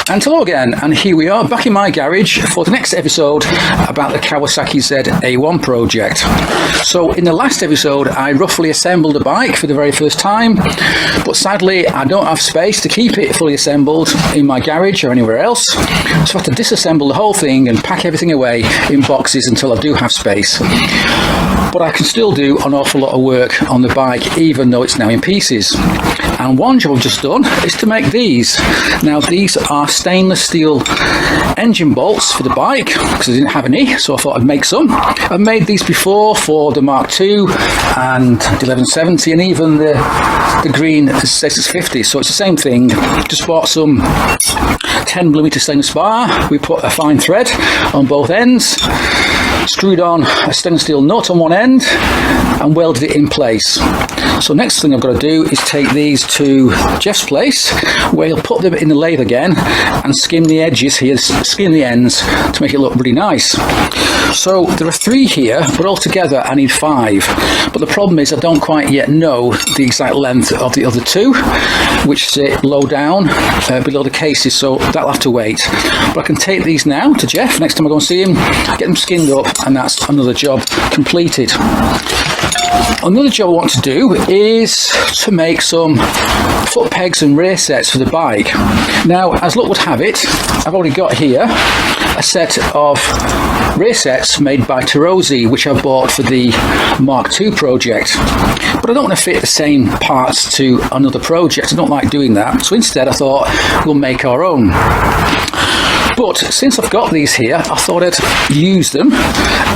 And hello again, and here we are back in my garage for the next episode about the Kawasaki Z1000A1 project. So in the last episode I roughly assembled a bike for the very first time, but sadly I don't have space to keep it fully assembled in my garage or anywhere else, so I have to disassemble the whole thing and pack everything away in boxes until I do have space. But I can still do an awful lot of work on the bike even though it's now in pieces. And one job I've just done is to make these. Now these are stainless steel engine bolts for the bike because I didn't have any, so I thought I'd make some. I've made these before for the Mark II and the 1170 and even the green Z650, so it's the same thing. Just bought some 10mm stainless bar. We put a fine thread on both ends, screwed on a stainless steel nut on one end and welded it in place. So next thing I've got to do is take these to Jeff's place where he'll put them in the lathe again and skim the edges here, skim the ends to make it look really nice. So there are 3 here, but altogether I need 5. But the problem is I don't quite yet know the exact length of the other 2, which sit low down below the cases, so that'll have to wait. But I can take these now to Jeff next time I go and see him, get them skinned up, and that's another job completed. Another job I want to do is to make some foot pegs and rear sets for the bike. Now, as luck would have it, I've already got here a set of rear sets made by Tarozzi, which I bought for the Mark II project. But I don't want to fit the same parts to another project. I don't like doing that. So instead I thought we'll make our own. But since I've got these here, I thought I'd use them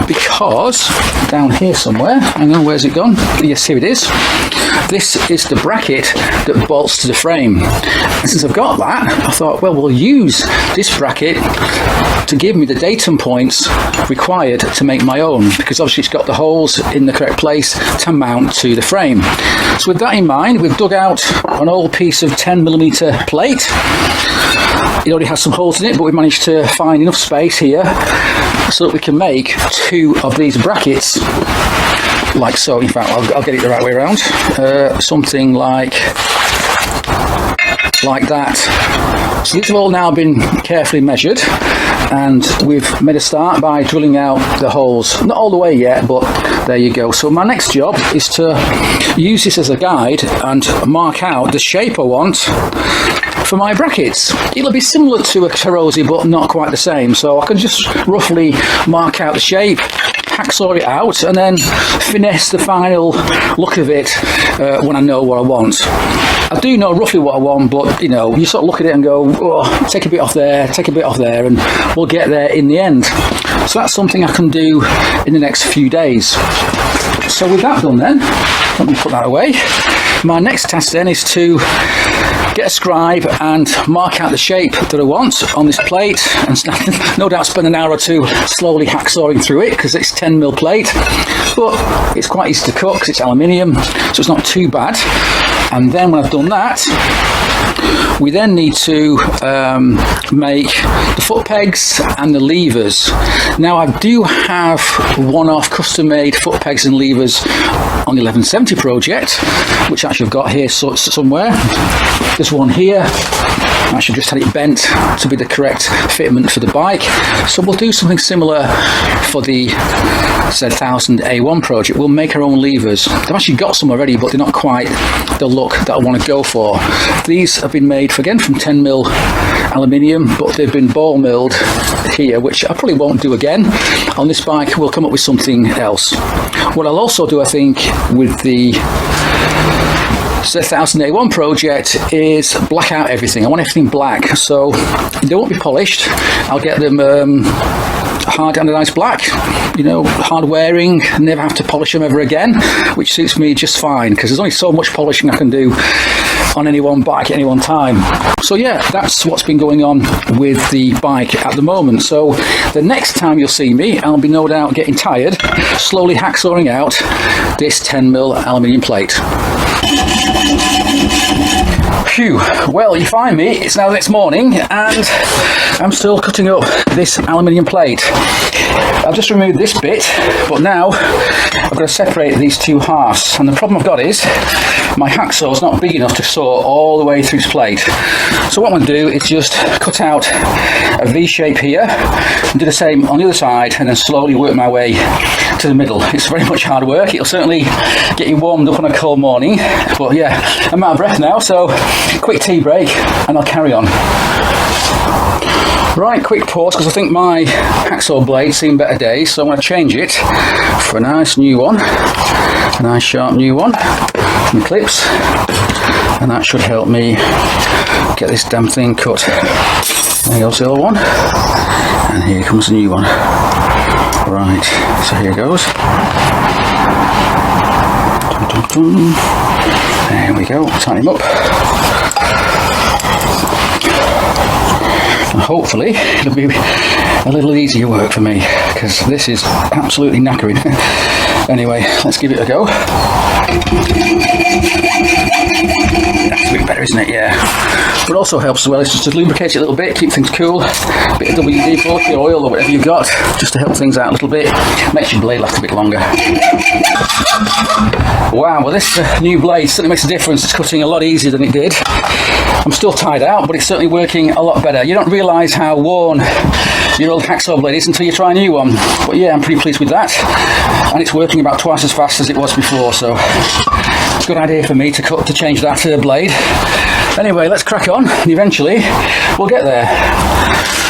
because down here somewhere, hang on, where's it gone? Yes, here it is. This is the bracket that bolts to the frame. And since I've got that, I thought, well, we'll use this bracket to give me the datum points required to make my own, because obviously it's got the holes in the correct place to mount to the frame. So with that in mind, we've dug out an old piece of 10mm plate. It already has some holes in it, but we managed to find enough space here so that we can make 2 of these brackets, like so. In fact, I'll get it the right way around. Something like that. So these have all now been carefully measured, and we've made a start by drilling out the holes. Not all the way yet, but there you go. So my next job is to use this as a guide and mark out the shape I want for my brackets. It'll be similar to a Tarozzi, but not quite the same. So I can just roughly mark out the shape, hacksaw it out, and then finesse the final look of it when I know what I want. I do know roughly what I want, but you know, you sort of look at it and go, oh, take a bit off there, take a bit off there, and we'll get there in the end. So that's something I can do in the next few days. So with that done then, let me put that away. My next task then is to get a scribe and mark out the shape that I want on this plate, and no doubt spend an hour or 2 slowly hacksawing through it because it's 10mm plate, but it's quite easy to cut because it's aluminium, so it's not too bad. And then when I've done that, we then need to make the foot pegs and the levers. Now I do have one-off custom-made foot pegs and levers on the 1170 project, which actually I've got here somewhere. There's one here. I actually just had it bent to be the correct fitment for the bike. So we'll do something similar for the Z1000A1 project. We'll make our own levers. I've actually got some already, but they're not quite the look that I want to go for. These have been made again from 10mm aluminium, but they've been ball milled here, which I probably won't do again. On this bike we'll come up with something else. What I'll also do, I think, with the Z1000A1 project is black out everything. I want everything black, so they won't be polished. I'll get them hard anodized black, you know, hard wearing, never have to polish them ever again, which suits me just fine because there's only so much polishing I can do on any one bike at any one time. So yeah, that's what's been going on with the bike at the moment. So the next time you'll see me, I'll be no doubt getting tired, slowly hacksawing out this 10mm aluminium plate. Phew, well, you find me, it's now the next morning and I'm still cutting up this aluminium plate. I've just removed this bit, but now I've got to separate these two halves, and the problem I've got is my hacksaw is not big enough to saw all the way through this plate. So what I'm going to do is just cut out a V shape here and do the same on the other side, and then slowly work my way to the middle. It's very much hard work. It'll certainly get you warmed up on a cold morning, but yeah, I'm out of breath now, so quick tea break and I'll carry on. Right, quick pause because I think my hacksaw blade's seen better days, so I'm going to change it for a nice new one, a nice sharp new one from clips, and that should help me get this damn thing cut. There goes the old one, and here comes the new one. Right, so here goes. Dun, dun, dun. There we go, tighten him up. And hopefully it'll be a little easier work for me, because this is absolutely knackering. Anyway, let's give it a go. That's a bit better, isn't it? Yeah. What also helps as well is just to lubricate it a little bit, keep things cool. A bit of WD-40 oil or whatever you've got, just to help things out a little bit. Makes your blade last a bit longer. Wow, well this new blade certainly makes a difference. It's cutting a lot easier than it did. I'm still tied out, but it's certainly working a lot better. You don't realise how worn your old hacksaw blade is until you try a new one. But yeah, I'm pretty pleased with that. And it's working about twice as fast as it was before, so good idea for me to change that blade. Anyway, let's crack on, and eventually we'll get there.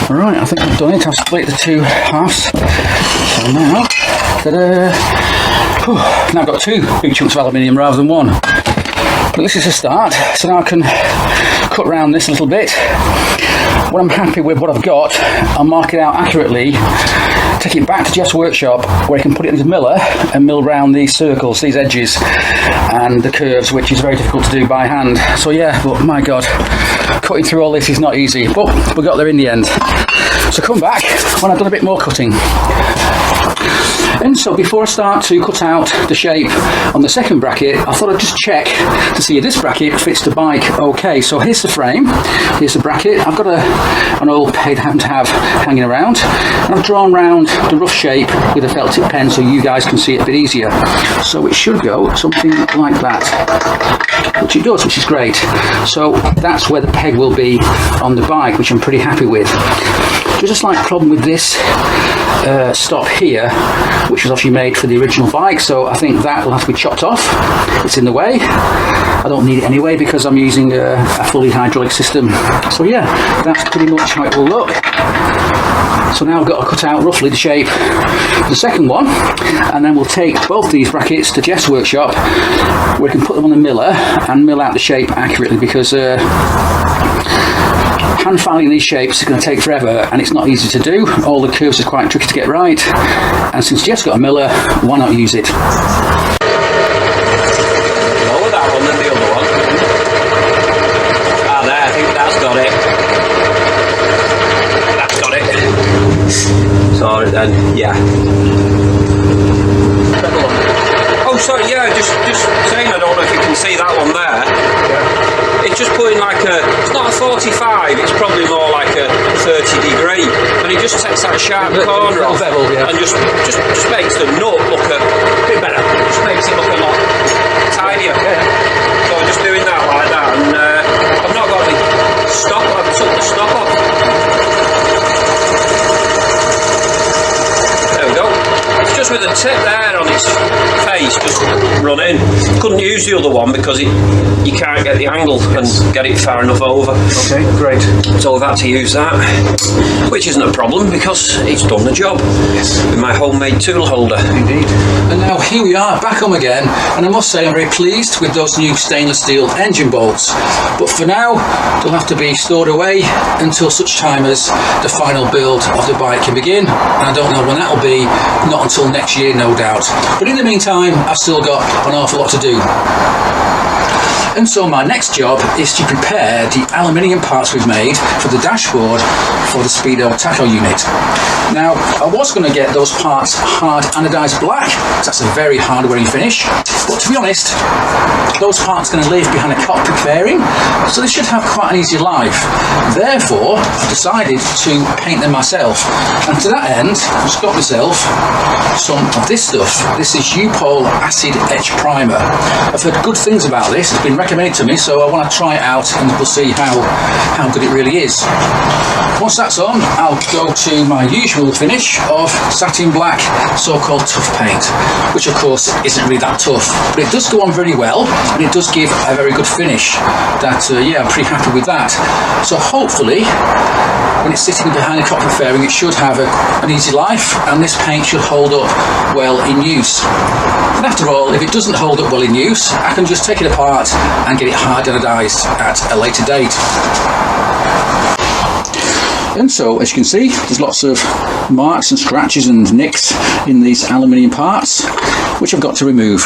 Right, I think I've done it. I've split the two halves. So now, ta-da! Now I've got two big chunks of aluminium rather than one. But this is a start, so now I can cut round this a little bit. When I'm happy with what I've got, I'll mark it out accurately, take it back to Jeff's workshop where he can put it in his miller and mill round these circles, these edges and the curves, which is very difficult to do by hand. So yeah, but my god, cutting through all this is not easy, but we got there in the end. So come back when I've done a bit more cutting. And so before I start to cut out the shape on the second bracket, I thought I'd just check to see if this bracket fits the bike okay. So here's the frame, here's the bracket. I've got an oil peg I happen to have hanging around, and I've drawn round the rough shape with a felt tip pen so you guys can see it a bit easier. So it should go something like that, which it does, which is great. So that's where the peg will be on the bike, which I'm pretty happy with. There's a slight problem with this stop here, which was actually made for the original bike, so I think that will have to be chopped off. It's in the way. I don't need it anyway because I'm using a fully hydraulic system. So yeah, that's pretty much how it will look. So now I've got to cut out roughly the shape of the second one, and then we'll take both these brackets to Jeff's workshop where we can put them on the miller and mill out the shape accurately, because hand filing these shapes is going to take forever and it's not easy to do. All the curves are quite tricky to get right, and since Jeff's got a miller, why not use it? Lower that one than the other one. Ah, there, I think that's got it. That's got it. Sorry then, yeah. Oh, sorry, yeah, just saying, I don't know if you can see that one there. Yeah. It's just putting like it's not a 45, it's probably more like a 30 degree, and it just takes that sharp corner off, and just makes the nut look a bit better, just makes it look a lot tidier. Yeah. So I'm just doing that like that, and I've not got the stop, I've took the stop off. There we go. It's just with the tip there on its face, just run in. Couldn't use the other one because you can't get the angle and get it far enough over. Okay, great. So we've had to use that, which isn't a problem because it's done the job. Yes. With my homemade tool holder. Indeed. And now here we are, back home again, and I must say I'm very pleased with those new stainless steel engine bolts. But for now, they'll have to be stored away until such time as the final build of the bike can begin. And I don't know when that'll be, not until next year, no doubt. But in the meantime, I've still got an awful lot to do. And so my next job is to prepare the aluminium parts we've made for the dashboard for the Speedo tacho unit. Now, I was going to get those parts hard anodized black, because that's a very hard wearing finish, but to be honest, those parts are going to live behind a cockpit fairing, so they should have quite an easy life. Therefore, I decided to paint them myself, and to that end, I just got myself some of this stuff. This is U-Pol Acid Etch Primer. I've heard good things about this, it's been recommended to me, so I want to try it out and we'll see how good it really is. Once that's on, I'll go to my usual finish of satin black, so-called tough paint, which of course isn't really that tough, but it does go on very well and it does give a very good finish. Yeah, I'm pretty happy with that. So hopefully, when it's sitting behind a cockpit fairing, it should have an easy life, and this paint should hold up well in use. And after all, if it doesn't hold up well in use, I can just take it apart and get it hard anodized at a later date. And so, as you can see, there's lots of marks and scratches and nicks in these aluminium parts, which I've got to remove.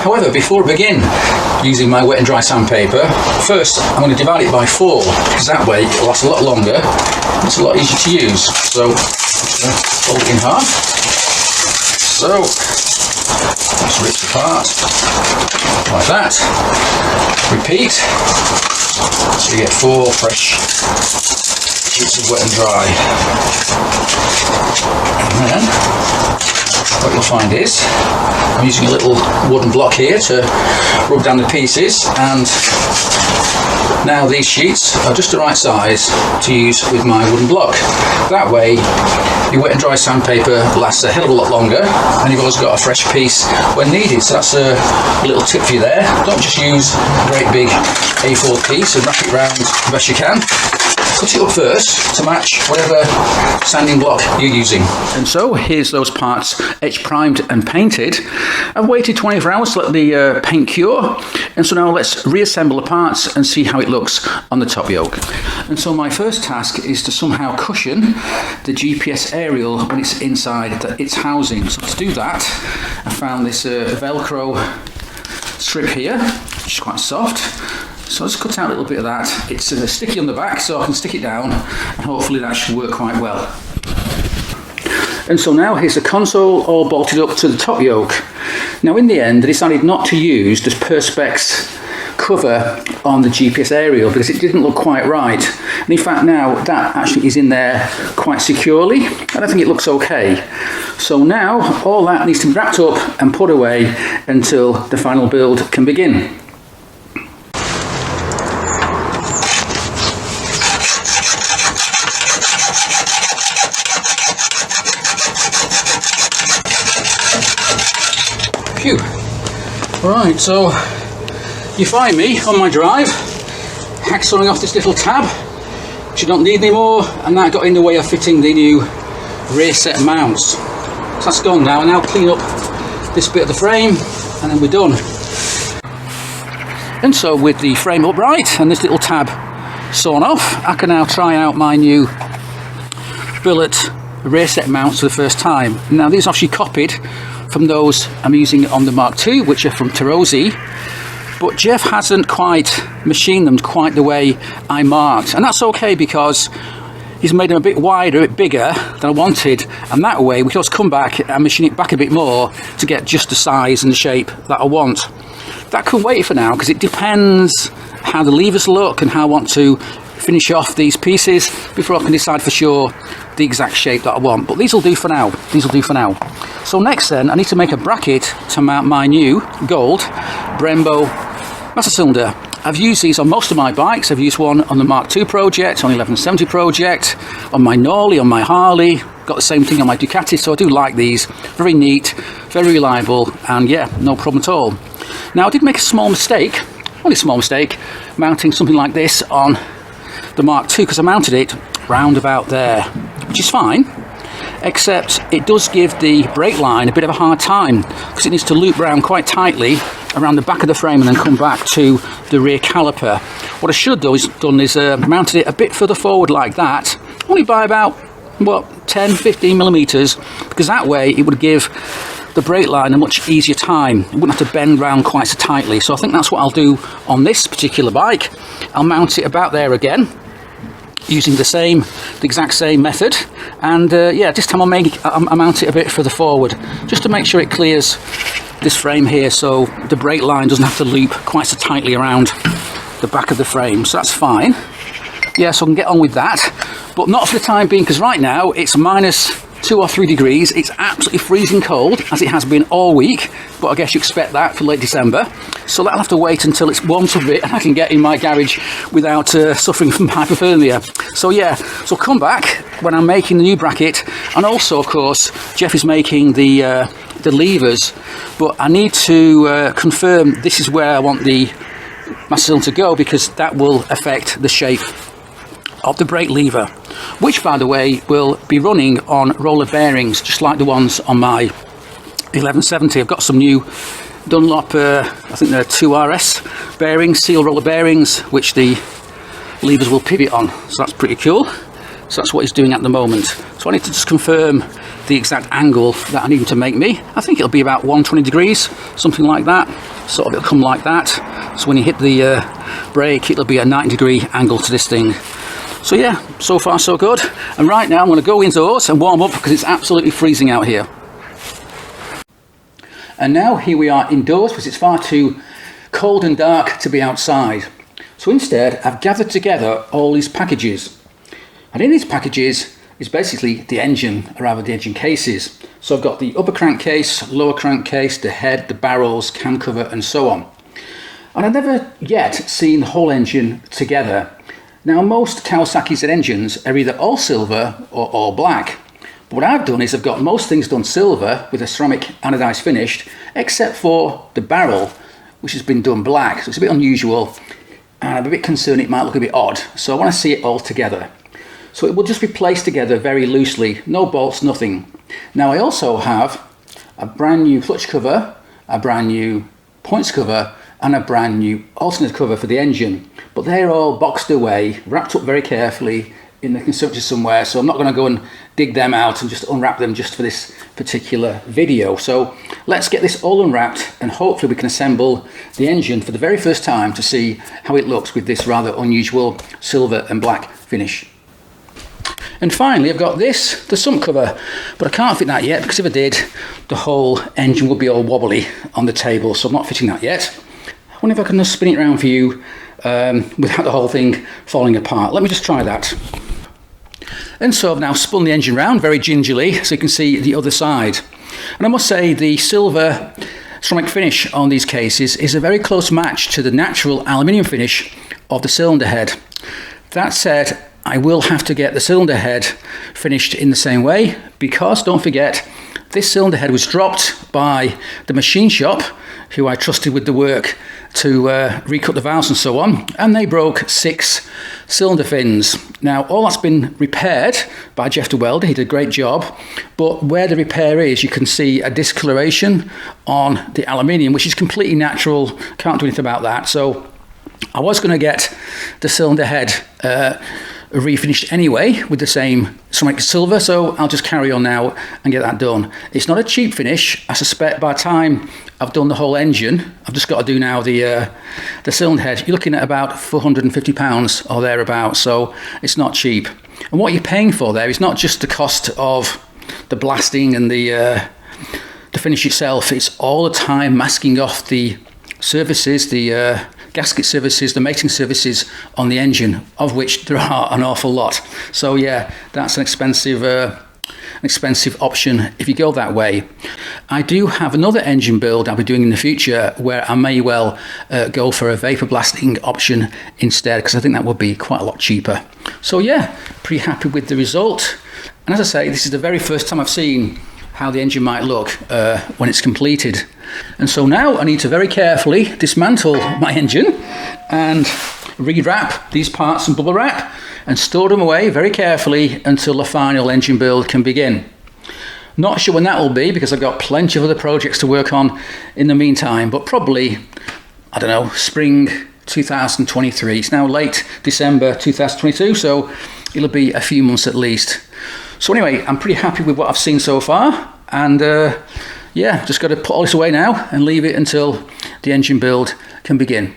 However, before I begin using my wet and dry sandpaper, first I'm going to divide it by 4, because that way it lasts a lot longer, it's a lot easier to use. So, I'm going to fold it in half. So, just rip it apart, like that. Repeat, so you get 4 fresh sheets of wet and dry. And then, what you'll find is, I'm using a little wooden block here to rub down the pieces, and now these sheets are just the right size to use with my wooden block. That way, your wet and dry sandpaper lasts a hell of a lot longer, and you've always got a fresh piece when needed. So that's a little tip for you there. Don't just use a great big A4 piece and wrap it round the best you can. Cut it up first to match whatever sanding block you're using. And so here's those parts etched, primed and painted. I've waited 24 hours to let the paint cure, and so now let's reassemble the parts and see how it looks on the top yoke. And so my first task is to somehow cushion the GPS aerial when it's inside its housing. So to do that, I found this Velcro strip here, which is quite soft. So I'll just cut out a little bit of that. It's sticky on the back, so I can stick it down, and hopefully that should work quite well. And so now here's the console all bolted up to the top yoke. Now in the end, I decided not to use this Perspex cover on the GPS aerial because it didn't look quite right. And in fact now that actually is in there quite securely, and I think it looks okay. So now all that needs to be wrapped up and put away until the final build can begin. Phew. Right, so you find me on my drive, hacksawing off this little tab, which I don't need anymore, and that got in the way of fitting the new rear set mounts. So that's gone now, and I'll clean up this bit of the frame, and then we're done. And so with the frame upright and this little tab sawn off, I can now try out my new billet rear set mounts for the first time. Now these are actually copied from those I'm using on the Mark II, which are from Tarozzi, but Jeff hasn't quite machined them quite the way I marked, and that's okay because he's made them a bit wider, a bit bigger than I wanted, and that way we can just come back and machine it back a bit more to get just the size and the shape that I want. That could wait for now because it depends how the levers look and how I want to finish off these pieces before I can decide for sure the exact shape that I want. But these will do for now. These will do for now. So next then, I need to make a bracket to mount my new gold Brembo master cylinder. I've used these on most of my bikes. I've used one on the Mark II project, on the 1170 project, on my Norley, on my Harley. Got the same thing on my Ducati, so I do like these. Very neat, very reliable, and yeah, no problem at all. Now I did make a small mistake, only a small mistake, mounting something like this on the Mark II, because I mounted it round about there, which is fine, except it does give the brake line a bit of a hard time because it needs to loop round quite tightly around the back of the frame and then come back to the rear caliper. What I should do is mounted it a bit further forward like that, only by about, what, 10-15 millimeters, because that way it would give the brake line a much easier time. It wouldn't have to bend round quite so tightly. So I think that's what I'll do on this particular bike. I'll mount it about there again, using the exact same method, and yeah, this time I'll mount it a bit further forward, just to make sure it clears this frame here, so the brake line doesn't have to loop quite so tightly around the back of the frame. So that's fine. Yeah, so I can get on with that, but not for the time being, because right now it's -2 or 3 degrees. It's absolutely freezing cold, as it has been all week, but I guess you expect that for late December. So that'll have to wait until it's warmed up a bit and I can get in my garage without suffering from hypothermia. So yeah, so come back when I'm making the new bracket, and also of course Jeff is making the levers, but I need to confirm this is where I want my cylinder to go, because that will affect the shape of the brake lever, which by the way will be running on roller bearings, just like the ones on my 1170. I've got some new Dunlop, I think they're 2RS bearings, seal roller bearings, which the levers will pivot on, so that's pretty cool. So that's what he's doing at the moment. So I need to just confirm the exact angle that I need him to make me. I think it'll be about 120 degrees, something like that. Sort of, it'll come like that. So when you hit the brake, it'll be a 90-degree angle to this thing. So yeah, so far so good. And right now I'm going to go indoors and warm up, because it's absolutely freezing out here. And now here we are indoors, because it's far too cold and dark to be outside. So instead I've gathered together all these packages. And in these packages is basically the engine, or rather the engine cases. So I've got the upper crankcase, lower crankcase, the head, the barrels, cam cover, and so on. And I've never yet seen the whole engine together. Now most Kawasaki Z engines are either all silver or all black. But what I've done is I've got most things done silver with a ceramic anodized finish, except for the barrel, which has been done black. So it's a bit unusual, and I'm a bit concerned it might look a bit odd. So I want to see it all together. So it will just be placed together very loosely, no bolts, nothing. Now I also have a brand new clutch cover, a brand new points cover, and a brand new alternate cover for the engine. But they're all boxed away, wrapped up very carefully in the conservatory somewhere, so I'm not going to go and dig them out and just unwrap them just for this particular video. So let's get this all unwrapped, and hopefully we can assemble the engine for the very first time to see how it looks with this rather unusual silver and black finish. And finally I've got this, the sump cover, but I can't fit that yet, because if I did, the whole engine would be all wobbly on the table, so I'm not fitting that yet. I wonder if I can just spin it around for you without the whole thing falling apart. Let me just try that. And so I've now spun the engine round very gingerly, so you can see the other side. And I must say the silver ceramic finish on these cases is a very close match to the natural aluminium finish of the cylinder head. That said, I will have to get the cylinder head finished in the same way, because don't forget, this cylinder head was dropped by the machine shop, who I trusted with the work to recut the valves and so on, and they broke 6 cylinder fins. Now all that's been repaired by Jeff the welder. He did a great job, but where the repair is, you can see a discoloration on the aluminium, which is completely natural, can't do anything about that. So I was going to get the cylinder head refinished anyway with the same ceramic silver, so I'll just carry on now and get that done. It's not a cheap finish. I suspect by the time I've done the whole engine, I've just got to do now the cylinder head, you're looking at about £450 or thereabouts, so it's not cheap. And what you're paying for there is not just the cost of the blasting and the finish itself, it's all the time masking off the services, the gasket services, the mating services on the engine, of which there are an awful lot. So yeah, that's an expensive option if you go that way. I do have another engine build I'll be doing in the future where I may well go for a vapor blasting option instead, because I think that would be quite a lot cheaper. So yeah, pretty happy with the result. And as I say, this is the very first time I've seen how the engine might look when it's completed. And so now I need to very carefully dismantle my engine and rewrap these parts in bubble wrap and store them away very carefully until the final engine build can begin. Not sure when that will be, because I've got plenty of other projects to work on in the meantime, but probably, I don't know, spring 2023. It's now late December 2022, so it'll be a few months at least. So anyway, I'm pretty happy with what I've seen so far, and yeah, just got to put all this away now and leave it until the engine build can begin.